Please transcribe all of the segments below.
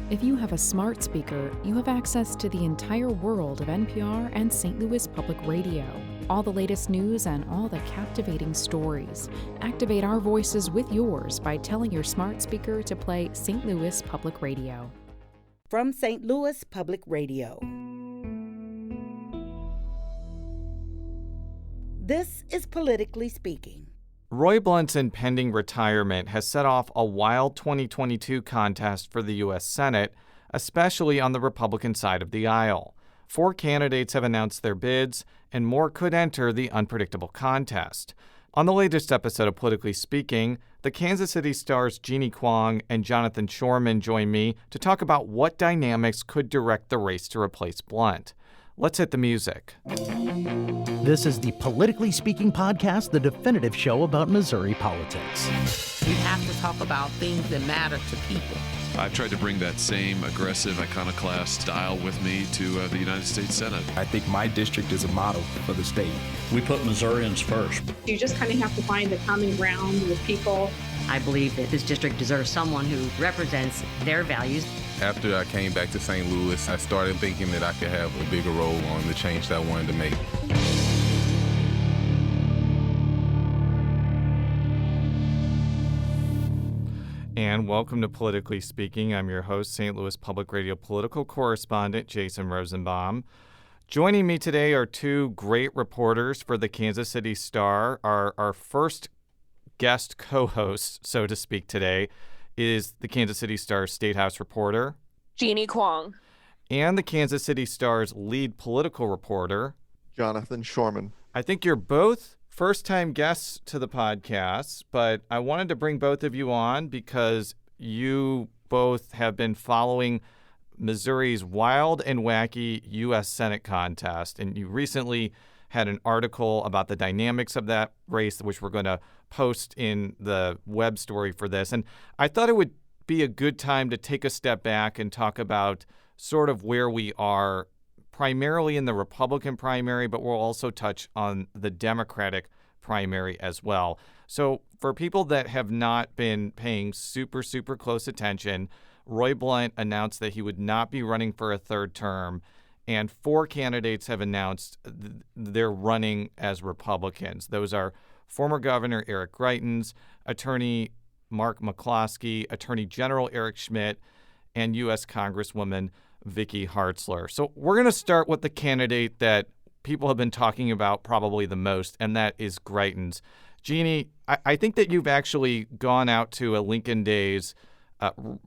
If you have a smart speaker, you have access to the entire world of NPR and St. Louis Public Radio. All the latest news and all the captivating stories. Activate our voices with yours by telling your smart speaker to play St. Louis Public Radio. From St. Louis Public Radio. This is Politically Speaking. Roy Blunt's impending retirement has set off a wild 2022 contest for the U.S. Senate, especially on the Republican side of the aisle. 4 candidates have announced their bids, and more could enter the unpredictable contest. On the latest episode of Politically Speaking, the Kansas City Star's Jeanne Kuang and Jonathan Shorman join me to talk about what dynamics could direct the race to replace Blunt. Let's hit the music. This is the Politically Speaking podcast, the definitive show about Missouri politics. We have to talk about things that matter to people. I've tried to bring that same aggressive, iconoclast style with me to the United States Senate. I think my district is a model for the state. We put Missourians first. You just kind of have to find the common ground with people. I believe that this district deserves someone who represents their values. After I came back to St. Louis, I started thinking that I could have a bigger role on the change that I wanted to make. And welcome to Politically Speaking. I'm your host, St. Louis Public Radio political correspondent Jason Rosenbaum. Joining me today are 2 great reporters for the Kansas City Star. Our first guest co-host, so to speak, today is the Kansas City Star's State House reporter, Jeanne Kuang, and the Kansas City Star's lead political reporter, Jonathan Shorman. I think you're both first-time guests to the podcast, but I wanted to bring both of you on because you both have been following Missouri's wild and wacky U.S. Senate contest, and you recently had an article about the dynamics of that race, which we're going to post in the web story for this. And I thought it would be a good time to take a step back and talk about sort of where we are primarily in the Republican primary, but we'll also touch on the Democratic primary as well. So for people that have not been paying super close attention, Roy Blunt announced that he would not be running for a third term, and 4 candidates have announced they're running as Republicans. Those are former Governor Eric Greitens, Attorney Mark McCloskey, Attorney General Eric Schmidt, and U.S. Congresswoman Vicky Hartzler. So we're going to start with the candidate that people have been talking about probably the most, and that is Greitens. Jeanne, I think that you've actually gone out to a Lincoln Days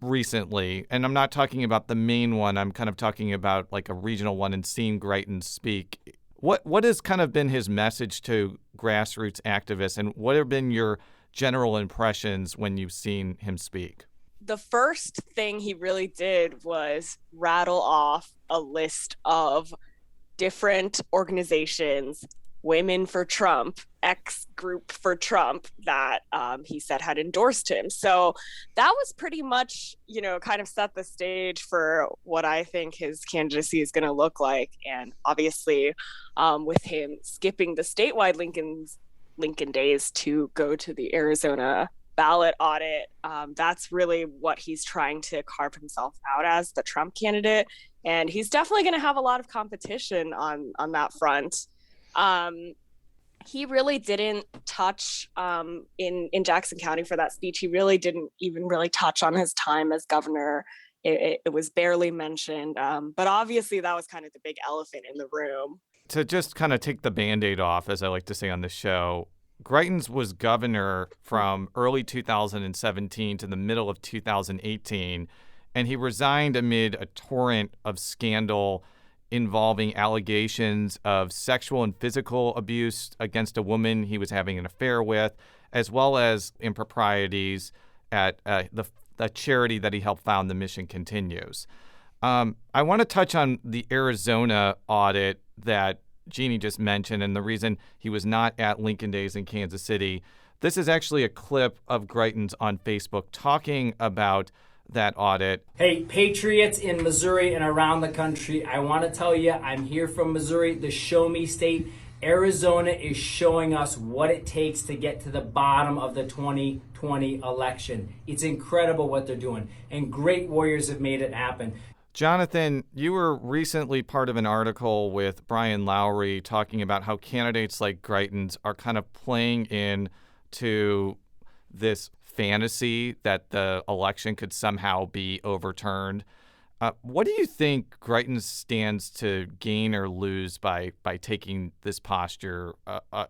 recently, and I'm not talking about the main one. I'm kind of talking about like a regional one and seeing Greitens speak. What has kind of been his message to grassroots activists, and what have been your general impressions when you've seen him speak? The first thing he really did was rattle off a list of different organizations, Women for Trump, X Group for Trump, that he said had endorsed him. So that was pretty much, kind of set the stage for what I think his candidacy is going to look like. And obviously, with him skipping the statewide Lincoln Days to go to the Arizona ballot audit, that's really what he's trying to carve himself out as, the Trump candidate. And he's definitely going to have a lot of competition on that front. He really didn't touch in Jackson County for that speech. He really didn't even really touch on his time as governor. It was barely mentioned. But obviously that was kind of the big elephant in the room. To just kind of take the Band-Aid off, as I like to say on the show, Greitens was governor from early 2017 to the middle of 2018, and he resigned amid a torrent of scandal involving allegations of sexual and physical abuse against a woman he was having an affair with, as well as improprieties at the charity that he helped found, the Mission Continues. I want to touch on the Arizona audit that Jeanne just mentioned and the reason he was not at Lincoln Days in Kansas City. This is actually a clip of Greitens on Facebook talking about that audit. Hey, patriots in Missouri and around the country, I want to tell you I'm here from Missouri, the show me state. Arizona is showing us what it takes to get to the bottom of the 2020 election. It's incredible what they're doing, and great warriors have made it happen. Jonathan, you were recently part of an article with Brian Lowry talking about how candidates like Greitens are kind of playing into this fantasy that the election could somehow be overturned. What do you think Greitens stands to gain or lose by taking this posture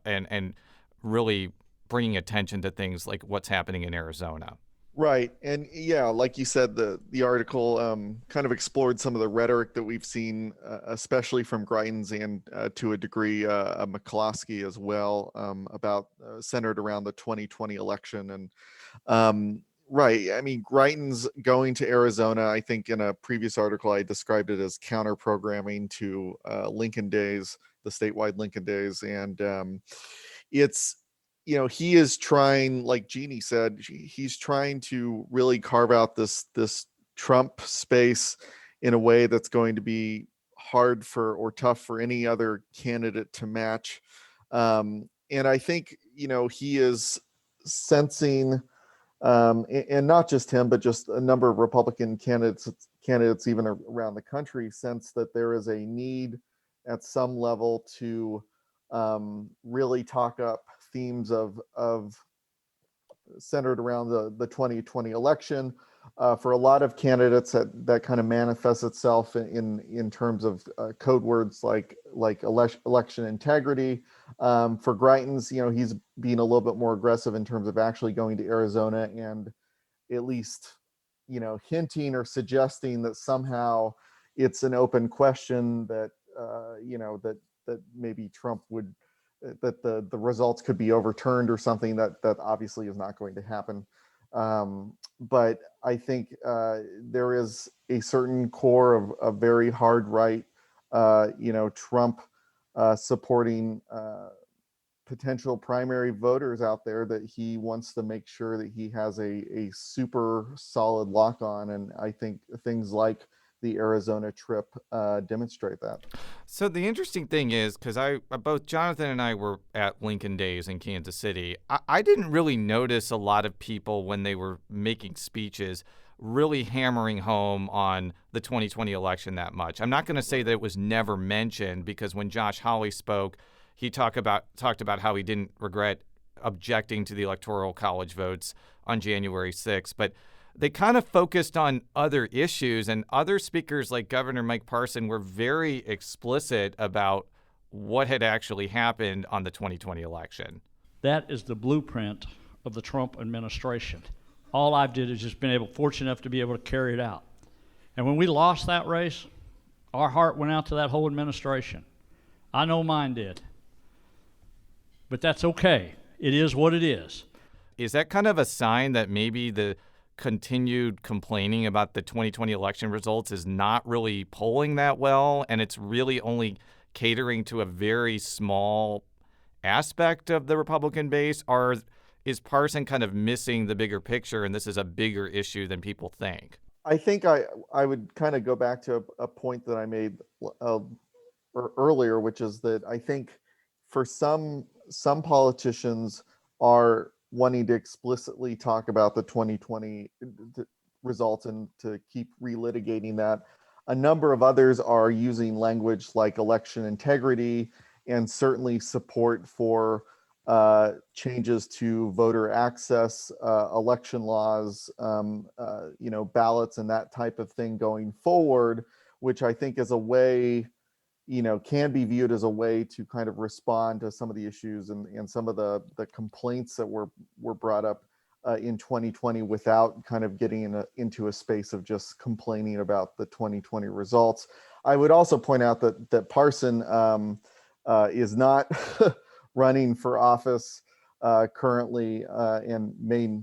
and really bringing attention to things like what's happening in Arizona? Right. And yeah, like you said, the article kind of explored some of the rhetoric that we've seen, especially from Greitens and to a degree McCloskey as well, about centered around the 2020 election. And right. I mean, Greitens going to Arizona, I think in a previous article, I described it as counter programming to Lincoln Days, the statewide Lincoln Days. And it's, he is trying, like Jeanne said, he's trying to really carve out this Trump space in a way that's going to be hard or tough for any other candidate to match. And I think, he is sensing, and not just him, but just a number of Republican candidates even around the country sense that there is a need at some level to really talk up themes of centered around the 2020 election. For a lot of candidates, that kind of manifests itself in terms of code words like election integrity. For Greitens, he's being a little bit more aggressive in terms of actually going to Arizona and at least, hinting or suggesting that somehow it's an open question that, that maybe Trump would, that the results could be overturned or something that obviously is not going to happen. But I think there is a certain core of very hard right, Trump supporting potential primary voters out there that he wants to make sure that he has a super solid lock on. And I think things like the Arizona trip demonstrate that. So the interesting thing is, because both Jonathan and I were at Lincoln Days in Kansas City, I didn't really notice a lot of people when they were making speeches really hammering home on the 2020 election that much. I'm not going to say that it was never mentioned, because when Josh Hawley spoke, he talked about how he didn't regret objecting to the Electoral College votes on January 6th, but they kind of focused on other issues, and other speakers like Governor Mike Parson were very explicit about what had actually happened on the 2020 election. That is the blueprint of the Trump administration. All I've did is just been fortunate enough to be able to carry it out. And when we lost that race, our heart went out to that whole administration. I know mine did. But that's okay. It is what it is. Is that kind of a sign that maybe the continued complaining about the 2020 election results is not really polling that well, and it's really only catering to a very small aspect of the Republican base? Or is Parson kind of missing the bigger picture, and this is a bigger issue than people think? I think I would kind of go back to a point that I made earlier, which is that I think for some politicians are wanting to explicitly talk about the 2020 results and to keep relitigating that. A number of others are using language like election integrity and certainly support for changes to voter access, election laws, ballots and that type of thing going forward, which I think is a way, can be viewed as a way to kind of respond to some of the issues and some of the complaints that were brought up in 2020 without kind of getting into a space of just complaining about the 2020 results. I would also point out that Parson is not running for office currently, and may,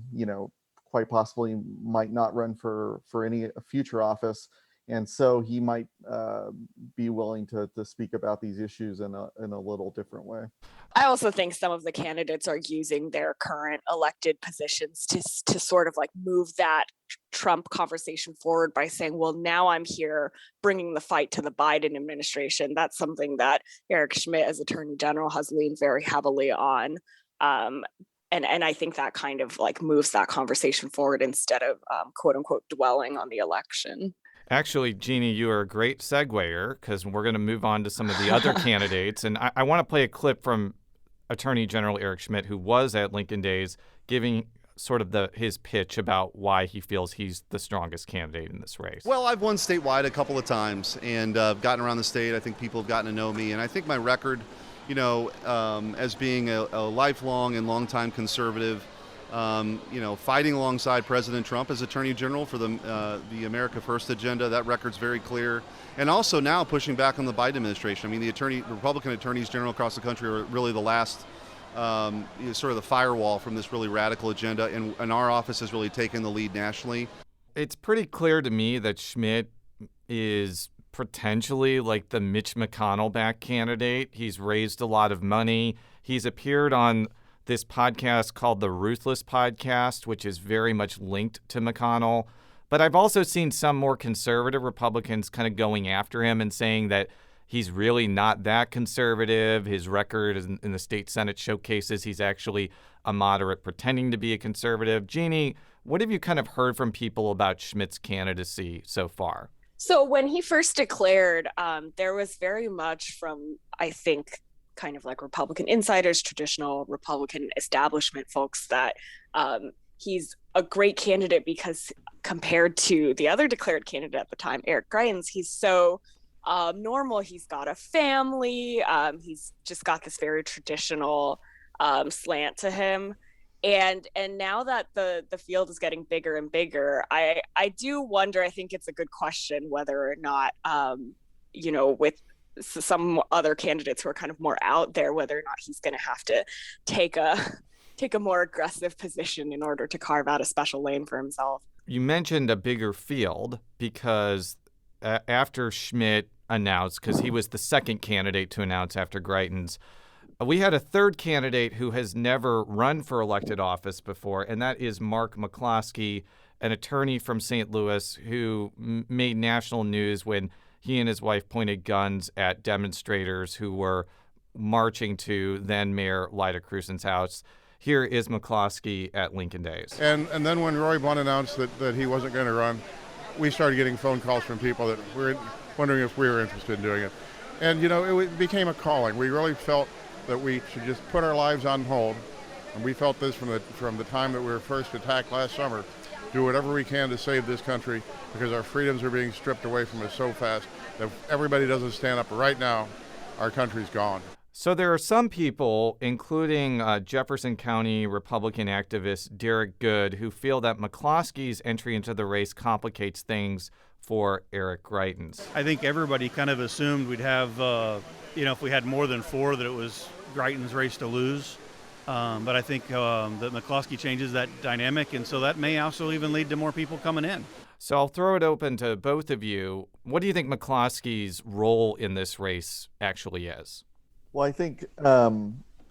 quite possibly might not run for any future office. and so he might be willing to speak about these issues in a little different way. I also think some of the candidates are using their current elected positions to sort of like move that Trump conversation forward by saying, well, now I'm here bringing the fight to the Biden administration. That's something that Eric Schmidt as Attorney General has leaned very heavily on. And I think that kind of like moves that conversation forward instead of quote unquote dwelling on the election. Actually, Jeanne, you are a great seguer because we're going to move on to some of the other candidates. And I want to play a clip from Attorney General Eric Schmidt, who was at Lincoln Days, giving sort of his pitch about why he feels he's the strongest candidate in this race. Well, I've won statewide a couple of times and gotten around the state. I think people have gotten to know me. And I think my record, as being a lifelong and longtime conservative, fighting alongside President Trump as Attorney General for the America First agenda, that record's very clear. And also now pushing back on the Biden administration. I mean, the Republican attorneys general across the country are really the last, sort of the firewall from this really radical agenda. And our office has really taken the lead nationally. It's pretty clear to me that Schmidt is potentially like the Mitch McConnell-backed candidate. He's raised a lot of money. He's appeared on this podcast called the Ruthless Podcast, which is very much linked to McConnell. But I've also seen some more conservative Republicans kind of going after him and saying that he's really not that conservative. His record in the state Senate showcases he's actually a moderate pretending to be a conservative. Jeanne, what have you kind of heard from people about Schmidt's candidacy so far? So when he first declared, there was very much from, I think, kind of like Republican insiders, traditional Republican establishment folks, that he's a great candidate because compared to the other declared candidate at the time, Eric Greitens, he's so normal. He's got a family. He's just got this very traditional slant to him. And now that the field is getting bigger and bigger, I do wonder, I think it's a good question whether or not, with some other candidates who are kind of more out there, whether or not he's going to have to take a more aggressive position in order to carve out a special lane for himself. You mentioned a bigger field because after Schmidt announced, because he was the second candidate to announce after Greitens, we had a third candidate who has never run for elected office before, and that is Mark McCloskey, an attorney from St. Louis who made national news when he and his wife pointed guns at demonstrators who were marching to then Mayor Lyda Cruzen's house. Here is McCloskey at Lincoln Days. And then when Roy Blunt announced that he wasn't going to run, we started getting phone calls from people that were wondering if we were interested in doing it. And, it became a calling. We really felt that we should just put our lives on hold. And we felt this from the time that we were first attacked last summer. Do whatever we can to save this country because our freedoms are being stripped away from us so fast that if everybody doesn't stand up right now, our country's gone. So there are some people, including Jefferson County Republican activist Derek Good, who feel that McCloskey's entry into the race complicates things for Eric Greitens. I think everybody kind of assumed we'd have, if we had more than four, that it was Greitens' race to lose. But I think that McCloskey changes that dynamic, and so that may also even lead to more people coming in. So I'll throw it open to both of you. What do you think McCloskey's role in this race actually is? Well, I think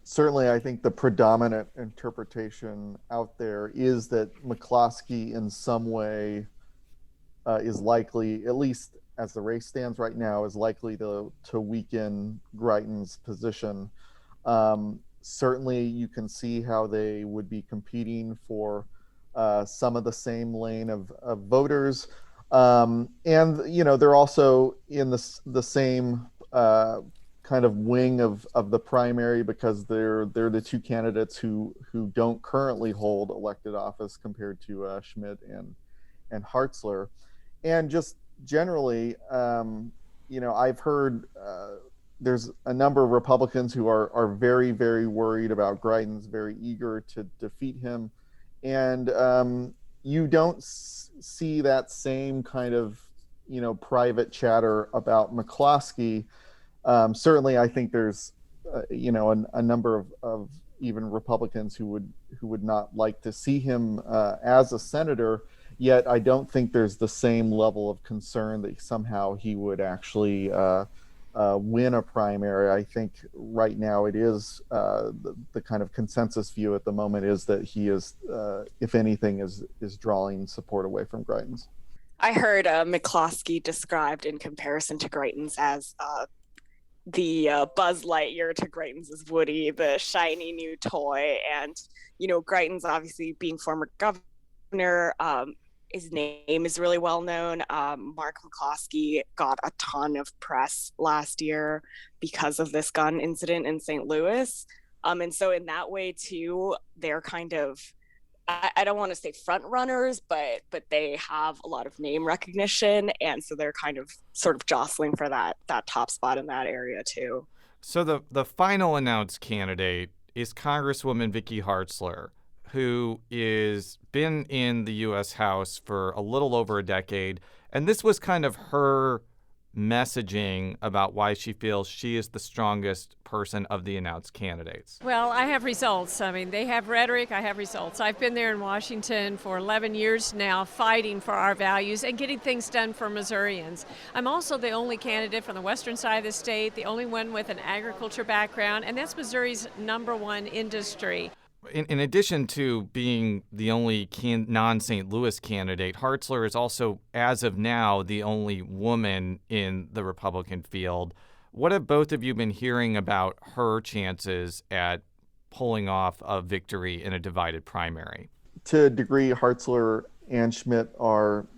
certainly I think the predominant interpretation out there is that McCloskey in some way is likely, at least as the race stands right now, is likely to weaken Greitens' position. Certainly you can see how they would be competing for some of the same lane of voters. And, they're also in the same kind of wing of the primary because they're the two candidates who don't currently hold elected office compared to Schmidt and Hartzler. And just generally, I've heard there's a number of Republicans who are very, very worried about Greitens, very eager to defeat him. And you don't see that same kind of, private chatter about McCloskey. Certainly, I think there's, a number of even Republicans who would not like to see him as a senator. Yet I don't think there's the same level of concern that somehow he would actually win a primary. I think right now it is the kind of consensus view at the moment is that he is, if anything, is drawing support away from Greitens. I heard McCloskey described in comparison to Greitens as the Buzz Lightyear to Greitens is Woody, the shiny new toy. And, Greitens obviously being former governor, his name is really well known. Mark McCloskey got a ton of press last year because of this gun incident in St. Louis. And so in that way too, they're kind of, I don't want to say front runners, but they have a lot of name recognition. And so they're kind of sort of jostling for that top spot in that area too. So the final announced candidate is Congresswoman Vicky Hartzler, who is been in the U.S. House for a little over a decade. And this was kind of her messaging about why she feels she is the strongest person of the announced candidates. Well, I have results. I mean, they have rhetoric, I have results. I've been there in Washington for 11 years now, fighting for our values and getting things done for Missourians. I'm also the only candidate from the western side of the state, the only one with an agriculture background, and that's Missouri's #1 industry. In addition to being the only non-St. Louis candidate, Hartzler is also, as of now, the only woman in the Republican field. What have both of you been hearing about her chances at pulling off a victory in a divided primary? To a degree, Hartzler and Schmidt are,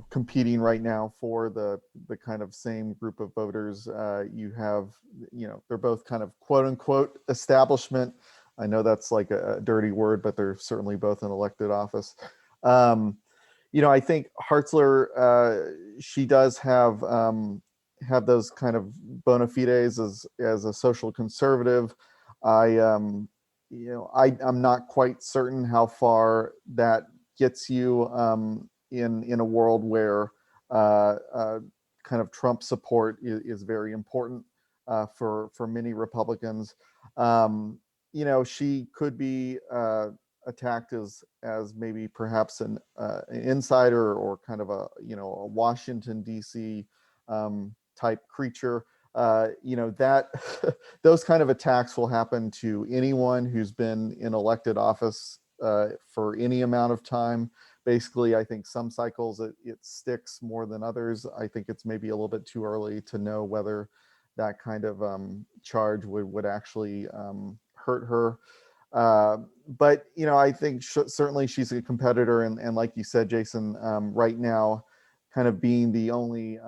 competing right now for the kind of same group of voters. You have, they're both kind of quote unquote establishment. I know that's like a dirty word, but they're certainly both in elected office. I think Hartzler, she does have those kind of bona fides as a social conservative. I'm not quite certain how far that gets you in a world where kind of Trump support is very important for many Republicans. She could be attacked as maybe perhaps an insider or kind of a Washington D.C. Type creature. That those kind of attacks will happen to anyone who's been in elected office for any amount of time. Basically, I think some cycles it sticks more than others. I think it's maybe a little bit too early to know whether that kind of charge would actually hurt her. But, I think certainly she's a competitor. And like you said, Jason, right now, kind of being the only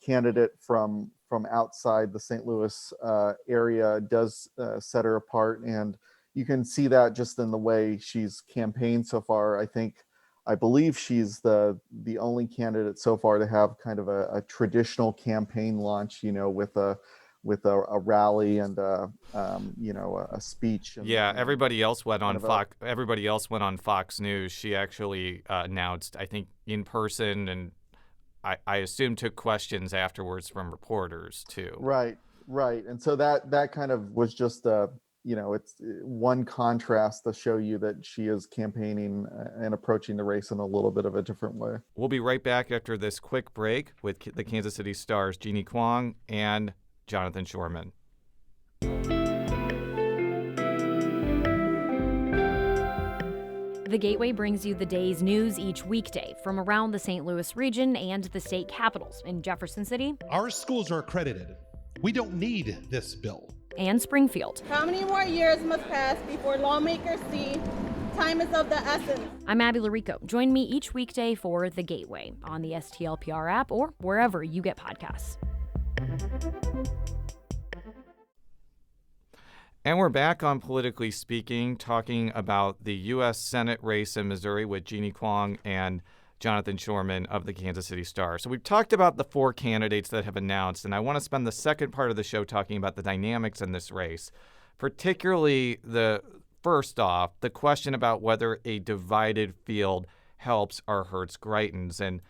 candidate from outside the St. Louis area does set her apart. And you can see that just in the way she's campaigned so far. I believe she's the only candidate so far to have kind of a traditional campaign launch, with a rally and a speech. Everybody else went on Fox. Everybody else went on Fox News. She actually announced, I think, in person, and I assume took questions afterwards from reporters too. Right. And so that kind of was just it's one contrast to show you that she is campaigning and approaching the race in a little bit of a different way. We'll be right back after this quick break with the Kansas City Star's Jeanne Kuang and Jonathan Shorman. The Gateway brings you the day's news each weekday from around the St. Louis region and the state capitals in Jefferson City. Our schools are accredited. We don't need this bill. And Springfield. How many more years must pass before lawmakers see time is of the essence? I'm Abby Larico. Join me each weekday for The Gateway on the STLPR app or wherever you get podcasts. And we're back on Politically Speaking, talking about the U.S. Senate race in Missouri with Jeanne Kuang and Jonathan Shorman of the Kansas City Star. So we've talked about the 4 candidates that have announced, and I want to spend the second part of the show talking about the dynamics in this race, particularly first off, the question about whether a divided field helps or hurts Greitens. And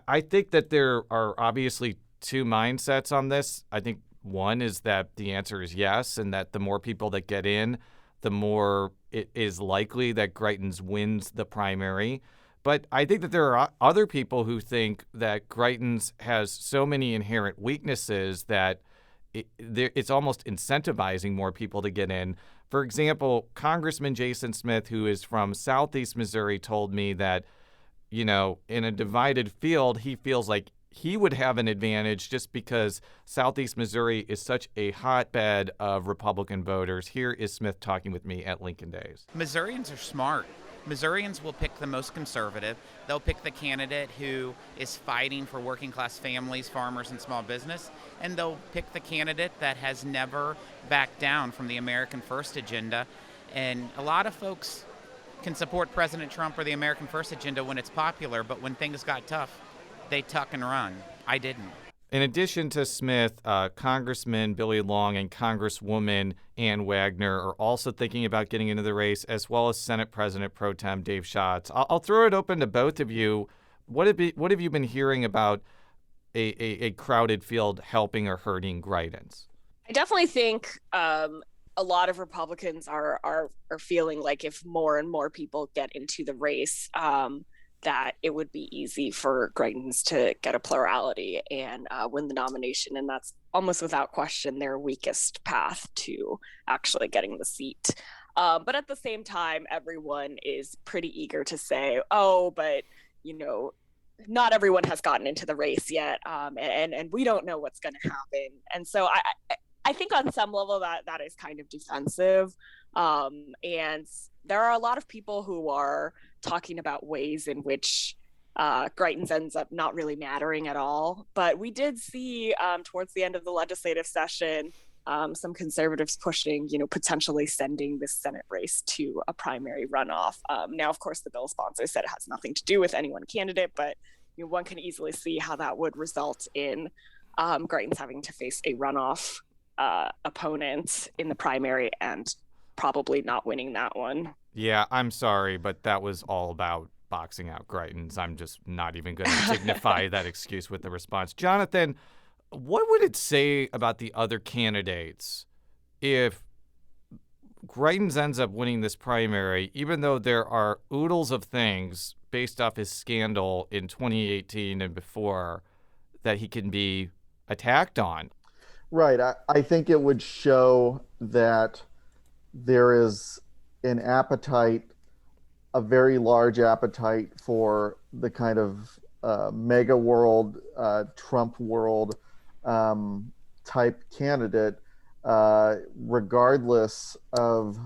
I think that there are obviously 2 mindsets on this. I think one is that the answer is yes, and that the more people that get in, the more it is likely that Greitens wins the primary. But I think that there are other people who think that Greitens has so many inherent weaknesses that it's almost incentivizing more people to get in. For example, Congressman Jason Smith, who is from Southeast Missouri, told me that, in a divided field, he feels like he would have an advantage just because Southeast Missouri is such a hotbed of Republican voters. Here is Smith talking with me at Lincoln Days. Missourians are smart. Missourians will pick the most conservative. They'll pick the candidate who is fighting for working class families, farmers, and small business. And they'll pick the candidate that has never backed down from the American First agenda. And a lot of folks can support President Trump or the American First agenda when it's popular, but when things got tough, they tuck and run. I didn't. In addition to Smith, Congressman Billy Long and Congresswoman Ann Wagner are also thinking about getting into the race, as well as Senate President Pro Tem Dave Schatz. I'll throw it open to both of you. What have you been hearing about a crowded field helping or hurting Greitens? I definitely think a lot of Republicans are feeling like if more and more people get into the race, that it would be easy for Greitens to get a plurality and win the nomination. And that's almost without question their weakest path to actually getting the seat. But at the same time, everyone is pretty eager to say, oh, but, not everyone has gotten into the race yet. And we don't know what's going to happen. And so I think on some level that is kind of defensive. And there are a lot of people who are talking about ways in which Greitens ends up not really mattering at all. But we did see towards the end of the legislative session, some conservatives pushing, potentially sending this Senate race to a primary runoff. Now, of course, the bill sponsor said it has nothing to do with any one candidate, but one can easily see how that would result in Greitens having to face a runoff opponent in the primary and probably not winning that one. Yeah, I'm sorry, but that was all about boxing out Greitens. I'm just not even going to dignify that excuse with the response. Jonathan, what would it say about the other candidates if Greitens ends up winning this primary, even though there are oodles of things based off his scandal in 2018 and before that he can be attacked on? Right. I think it would show that there is an appetite, a very large appetite for the kind of mega world, Trump world type candidate, regardless of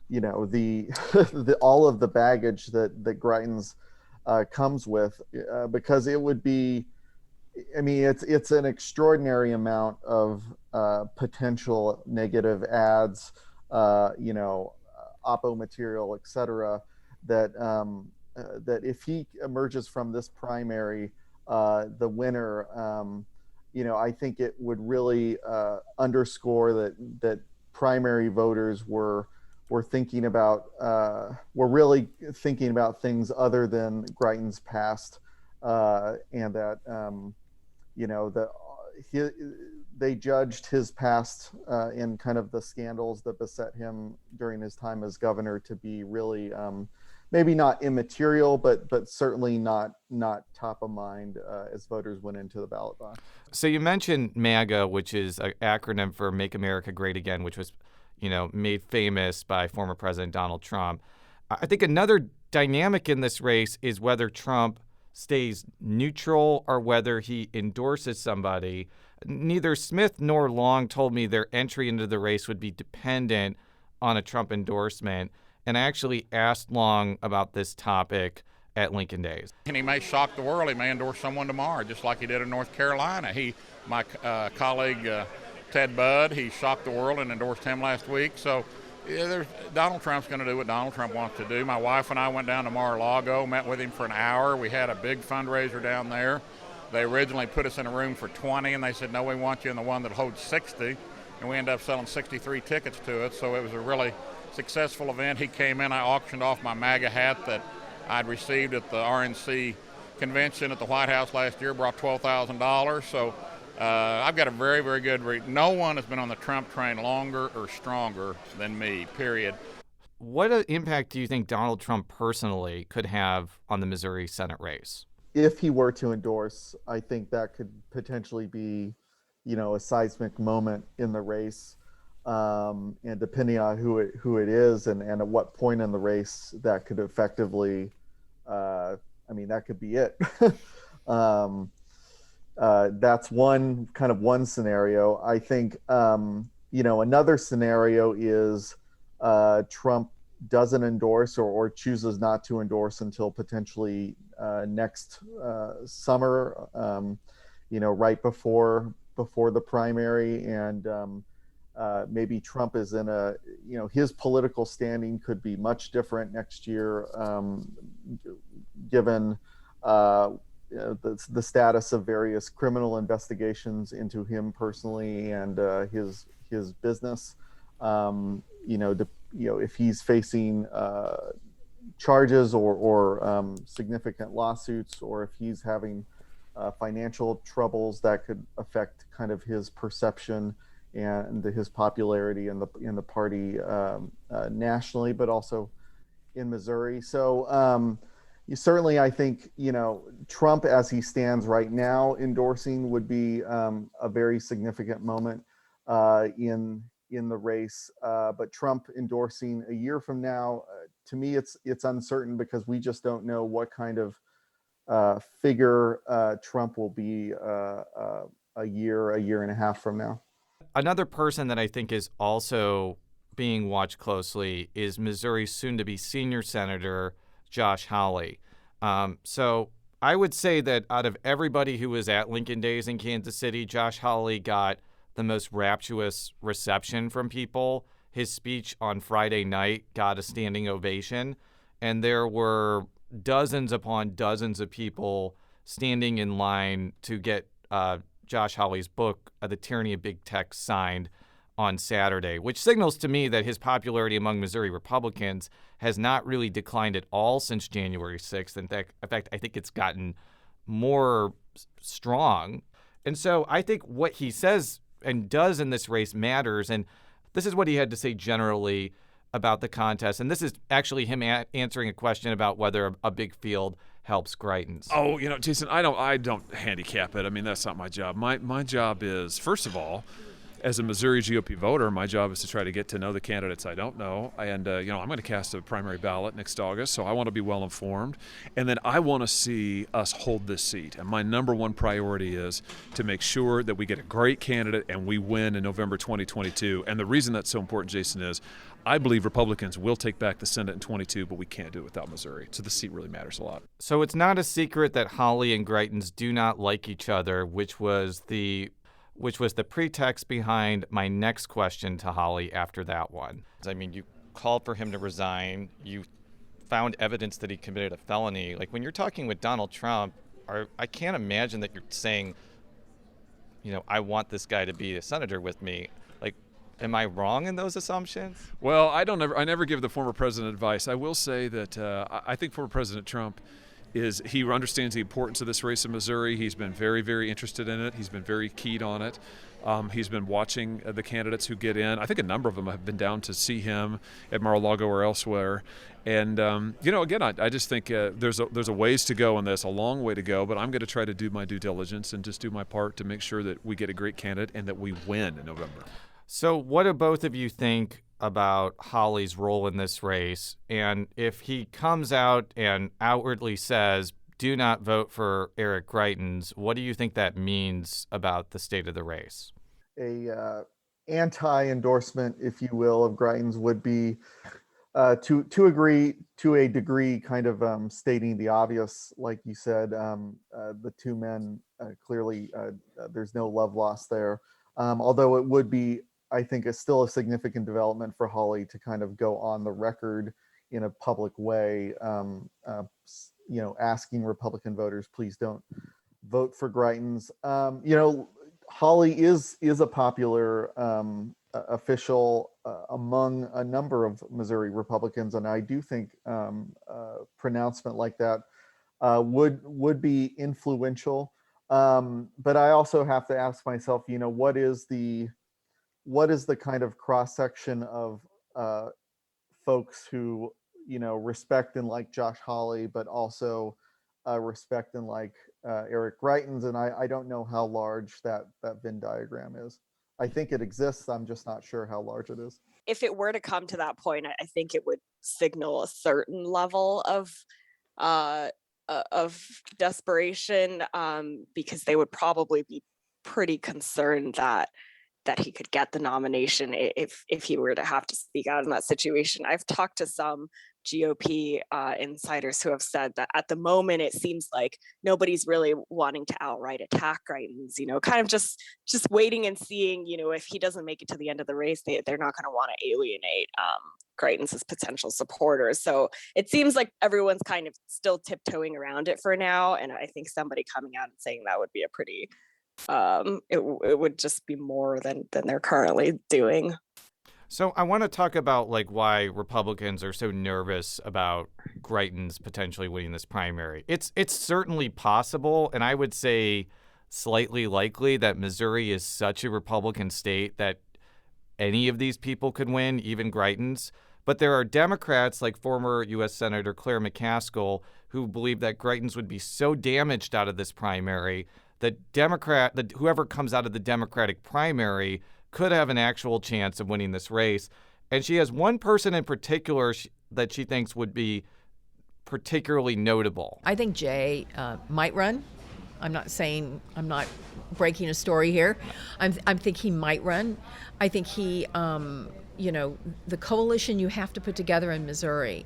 the all of the baggage that Greitens comes with, because it would be, it's an extraordinary amount of potential negative ads, oppo material, etc. That if he emerges from this primary the winner, I think it would really underscore that primary voters were thinking about were really thinking about things other than Greitens' past, and that they judged his past in kind of the scandals that beset him during his time as governor to be really maybe not immaterial, but certainly not top of mind as voters went into the ballot box. So you mentioned MAGA, which is an acronym for Make America Great Again, which was, made famous by former President Donald Trump. I think another dynamic in this race is whether Trump stays neutral or whether he endorses somebody. Neither Smith nor Long told me their entry into the race would be dependent on a Trump endorsement. And I actually asked Long about this topic at Lincoln Days. And he may shock the world. He may endorse someone tomorrow, just like he did in North Carolina. My colleague Ted Budd, he shocked the world and endorsed him last week. So Donald Trump's going to do what Donald Trump wants to do. My wife and I went down to Mar-a-Lago, met with him for an hour. We had a big fundraiser down there. They originally put us in a room for 20, and they said, no, we want you in the one that holds 60. And we ended up selling 63 tickets to it, so it was a really successful event. He came in, I auctioned off my MAGA hat that I'd received at the RNC convention at the White House last year, brought $12,000. So I've got a very, very good read. No one has been on the Trump train longer or stronger than me, period. what impact do you think Donald Trump personally could have on the Missouri Senate race? If he were to endorse, I think that could potentially be, a seismic moment in the race. And depending on who it is and at what point in the race, that could effectively, that could be it. That's one scenario. I think, another scenario is Trump doesn't endorse or chooses not to endorse until potentially next summer, right before the primary. And maybe Trump is in his political standing could be much different next year, given the status of various criminal investigations into him personally and his business. If he's facing charges or significant lawsuits, or if he's having financial troubles, that could affect kind of his perception and his popularity in the party nationally, but also in Missouri. So certainly, I think Trump, as he stands right now, endorsing would be a very significant moment in the race. But Trump endorsing a year from now, to me, it's uncertain, because we just don't know what kind of figure Trump will be a year and a half from now. Another person that I think is also being watched closely is Missouri's soon-to-be senior senator, Josh Hawley. So I would say that out of everybody who was at Lincoln Days in Kansas City, Josh Hawley got the most rapturous reception from people. His speech on Friday night got a standing ovation, and there were dozens upon dozens of people standing in line to get Josh Hawley's book, The Tyranny of Big Tech, signed on Saturday, which signals to me that his popularity among Missouri Republicans has not really declined at all since January 6th. In fact, I think it's gotten more strong. And so I think what he says and does in this race matters. And this is what he had to say generally about the contest. And this is actually him answering a question about whether a big field helps Greitens. Oh, Jason, I don't handicap it. I mean, that's not my job. My job is, first of all, as a Missouri GOP voter, my job is to try to get to know the candidates I don't know. And, I'm going to cast a primary ballot next August, so I want to be well informed. And then I want to see us hold this seat. And my number one priority is to make sure that we get a great candidate and we win in November 2022. And the reason that's so important, Jason, is I believe Republicans will take back the Senate in 22, but we can't do it without Missouri. So the seat really matters a lot. So it's not a secret that Hawley and Greitens do not like each other, which was the pretext behind my next question to Hawley after that one. I mean, you called for him to resign. You found evidence that he committed a felony. Like, when you're talking with Donald Trump, I can't imagine that you're saying, I want this guy to be a senator with me. Like, am I wrong in those assumptions? Well, I never give the former president advice. I will say that I think former President Trump he understands the importance of this race in Missouri. He's been very, very interested in it. He's been very keyed on it. He's been watching the candidates who get in. I think a number of them have been down to see him at Mar-a-Lago or elsewhere. And, again, I just think there's a ways to go in this, a long way to go, but I'm going to try to do my due diligence and just do my part to make sure that we get a great candidate and that we win in November. So what do both of you think about Hawley's role in this race? And if he comes out and outwardly says, do not vote for Eric Greitens, what do you think that means about the state of the race? A anti-endorsement, if you will, of Greitens would be to agree to a degree, kind of stating the obvious. Like you said, the two men, clearly there's no love lost there. Although it would be, I think, it's still a significant development for Hawley to kind of go on the record in a public way, asking Republican voters, please don't vote for Greitens. Hawley is a popular official among a number of Missouri Republicans, and I do think a pronouncement like that would be influential. But I also have to ask myself, what is the kind of cross section of folks who, respect and like Josh Hawley, but also respect and like Eric Greitens. And I don't know how large that Venn diagram is. I think it exists. I'm just not sure how large it is. If it were to come to that point, I think it would signal a certain level of desperation, because they would probably be pretty concerned that he could get the nomination if he were to have to speak out in that situation. I've talked to some GOP insiders who have said that at the moment it seems like nobody's really wanting to outright attack Greitens, kind of just waiting and seeing, if he doesn't make it to the end of the race, they're not going to want to alienate Greitens' potential supporters. So it seems like everyone's kind of still tiptoeing around it for now, and I think somebody coming out and saying that would be a pretty it would just be more than they're currently doing. So I want to talk about why Republicans are so nervous about Greitens potentially winning this primary. It's certainly possible, and I would say slightly likely, that Missouri is such a Republican state that any of these people could win, even Greitens. But there are Democrats like former U.S. Senator Claire McCaskill who believe that Greitens would be so damaged out of this primary that whoever comes out of the Democratic primary could have an actual chance of winning this race. And she has one person in particular that she thinks would be particularly notable. I think Jay might run. I'm not breaking a story here. I think he might run. I think he, the coalition you have to put together in Missouri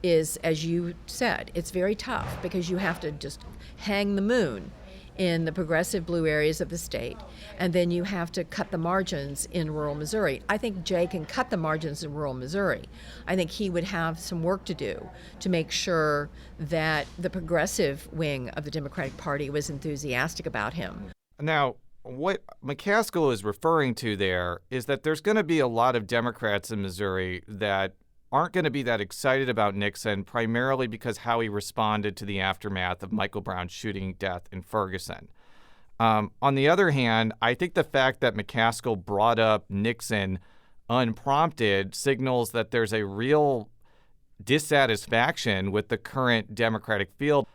is, as you said, it's very tough because you have to just hang the moon in the progressive blue areas of the state, and then you have to cut the margins in rural Missouri. I think Jay can cut the margins in rural Missouri. I think he would have some work to do to make sure that the progressive wing of the Democratic Party was enthusiastic about him. Now, what McCaskill is referring to there is that there's going to be a lot of Democrats in Missouri that aren't going to be that excited about Nixon, primarily because how he responded to the aftermath of Michael Brown's shooting death in Ferguson. On the other hand, I think the fact that McCaskill brought up Nixon unprompted signals that there's a real dissatisfaction with the current Democratic field.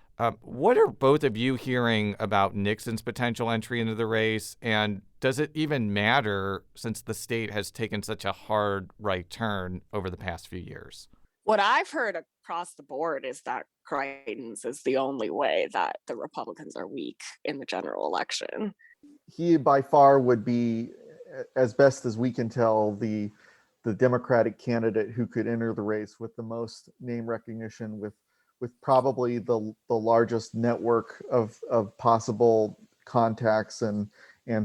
What are both of you hearing about Nixon's potential entry into the race, and does it even matter since the state has taken such a hard right turn over the past few years? What I've heard across the board is that Greitens is the only way that the Republicans are weak in the general election. He by far would be, as best as we can tell, the Democratic candidate who could enter the race with the most name recognition, with probably the largest network of possible contacts and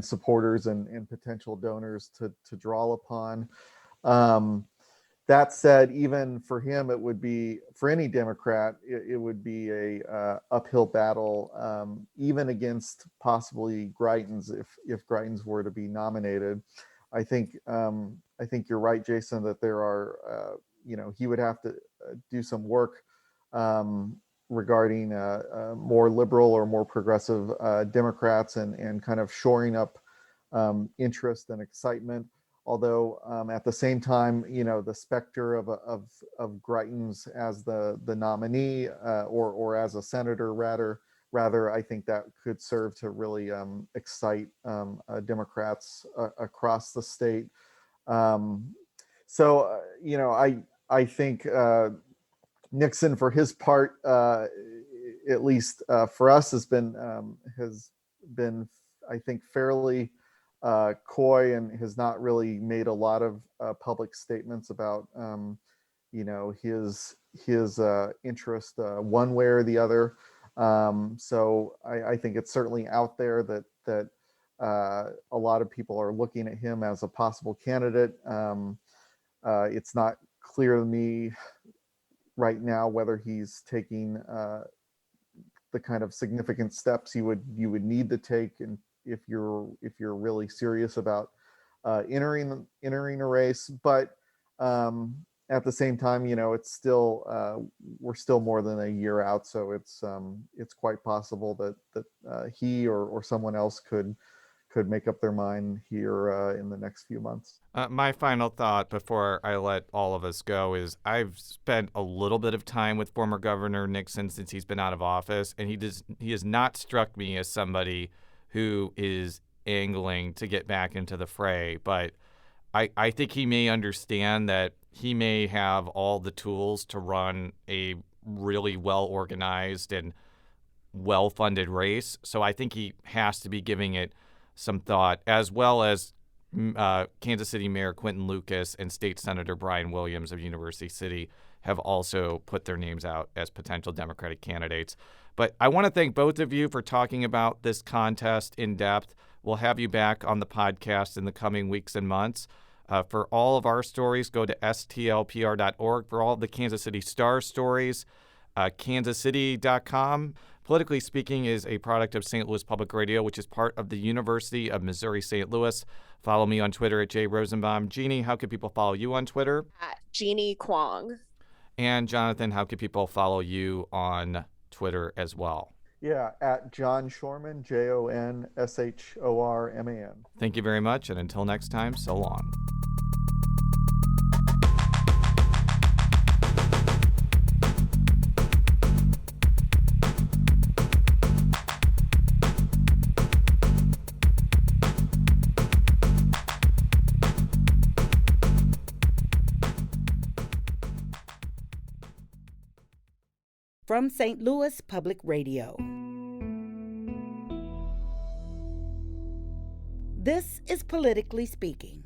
supporters and potential donors to draw upon. That said, even for him, it would be, for any Democrat, it would be a uphill battle, even against possibly Greitens, if Greitens were to be nominated. I think you're right, Jason, that there are, he would have to do some work regarding more liberal or more progressive Democrats and kind of shoring up interest and excitement. Although at the same time, the specter of Greitens as the nominee or as a senator rather, I think that could serve to really excite Democrats across the state. I think Nixon, for his part, at least for us, has been, I think, fairly coy and has not really made a lot of public statements about, his interest one way or the other. So I think it's certainly out there that a lot of people are looking at him as a possible candidate. It's not clear to me right now whether he's taking the kind of significant steps you would need to take, and if you're really serious about entering a race. But at the same time, it's still we're still more than a year out, so it's quite possible that he or someone else could could make up their mind here in the nenext few months. My final thought before I let all of us go is I've spent a little bit of time with former Governor Nixon since he's been out of office, and he has not struck me as somebody who is angling to get back into the fray. But I think he may understand that he may have all the tools to run a really well-organized and well-funded race. So I think he has to be giving it some thought, as well as Kansas City Mayor Quinton Lucas and State Senator Brian Williams of University City have also put their names out as potential Democratic candidates. But I want to thank both of you for talking about this contest in depth. We'll have you back on the podcast in the coming weeks and months. For all of our stories, go to stlpr.org. For all of the Kansas City Star stories, kansascity.com. Politically Speaking is a product of St. Louis Public Radio, which is part of the University of Missouri St. Louis. Follow me on Twitter at @Rosenbaum. Jeanne, how can people follow you on Twitter? At Jeanne Kuang. And Jonathan, how can people follow you on Twitter as well? Yeah, at John Shorman, JONSHORMAN. Thank you very much, and until next time, so long. From St. Louis Public Radio. This is Politically Speaking.